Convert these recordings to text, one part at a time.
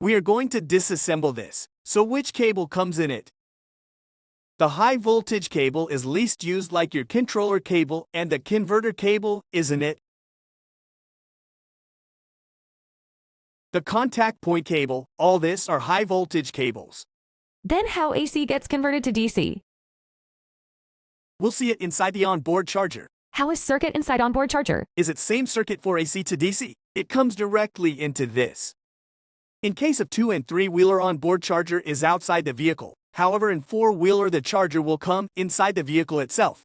We are going to disassemble this. So which cable comes in it? The high voltage cable is least used, like your controller cable, and the converter cable, isn't it? The contact point cable, all this are high voltage cables. Then how AC gets converted to DC? We'll see it inside the onboard charger. How is circuit inside onboard charger? Is it same circuit for AC to DC? It comes directly into this. In case of 2 and 3-wheeler, onboard charger is outside the vehicle. However, in 4-wheeler the charger will come inside the vehicle itself.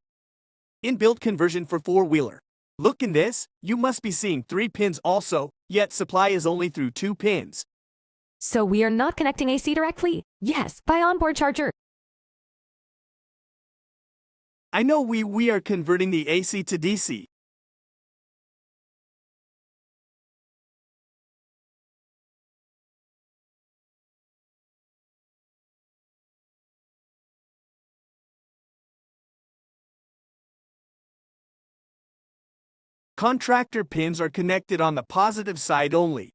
Inbuilt conversion for 4-wheeler. Look in this, you must be seeing 3 pins also, yet supply is only through 2 pins. So we are not connecting AC directly? Yes, by onboard charger. I know we are converting the AC to DC. Contractor pins are connected on the positive side only.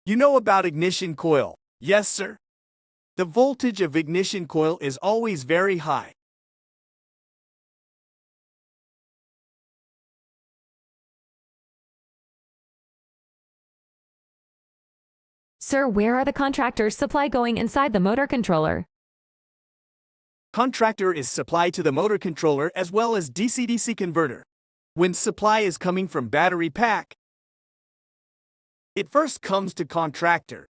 You know about ignition coil? Yes, sir. The voltage of ignition coil is always very high. Sir, where are the contractors supply going inside the motor controller? Contractor is supply to the motor controller as well as DC-DC converter. When supply is coming from battery pack, it first comes to contractor.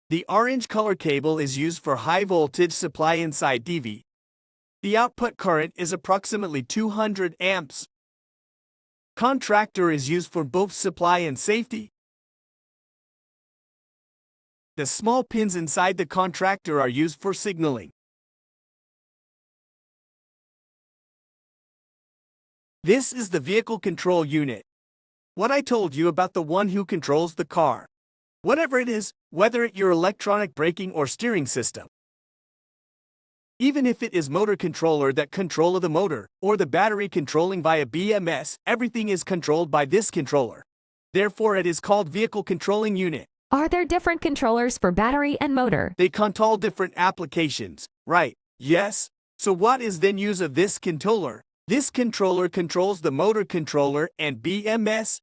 The orange color cable is used for high voltage supply inside DV. The output current is approximately 200 amps. Contractor is used for both supply and safety. The small pins inside the contractor are used for signaling. This is the vehicle control unit. What I told you about the one who controls the car. Whatever it is, whether it your electronic braking or steering system. Even if it is motor controller that control of the motor, or the battery controlling via BMS, everything is controlled by this controller. Therefore it is called vehicle controlling unit. Are there different controllers for battery and motor? They control different applications, right? Yes. So what is then use of this controller? This controller controls the motor controller and BMS.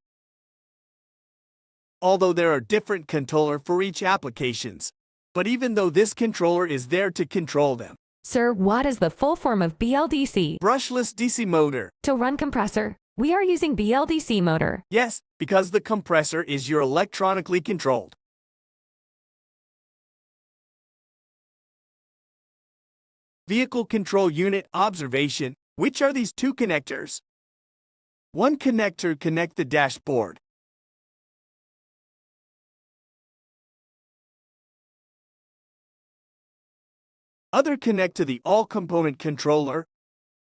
Although there are different controller for each applications. But even though this controller is there to control them. Sir, what is the full form of BLDC? Brushless DC motor. To run compressor, we are using BLDC motor. Yes, because the compressor is your electronically controlled. Vehicle control unit observation. Which are these 2 connectors? One connector connect the dashboard. Other connect to the all-component controller.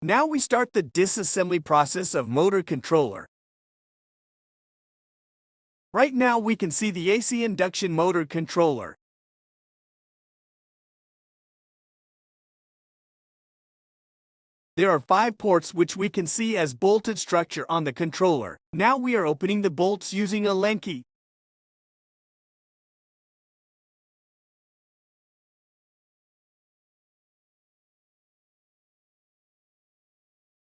Now we start the disassembly process of motor controller. Right now we can see the AC induction motor controller. There are 5 ports which we can see as bolted structure on the controller. Now we are opening the bolts using a Allen key.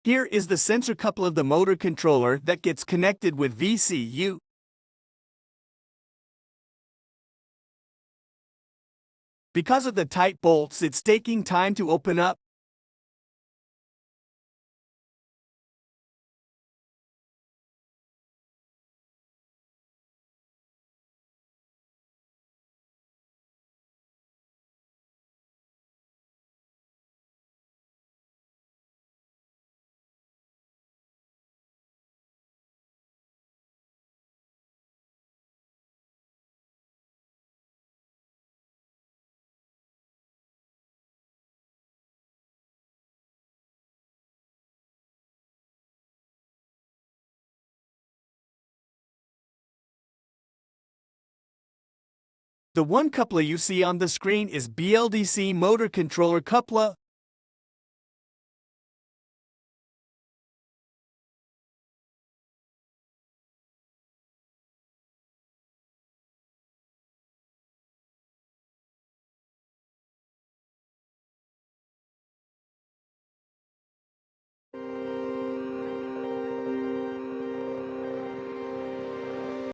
Here is the sensor couple of the motor controller that gets connected with VCU. Because of the tight bolts, it's taking time to open up. The one coupler you see on the screen is BLDC motor controller coupler.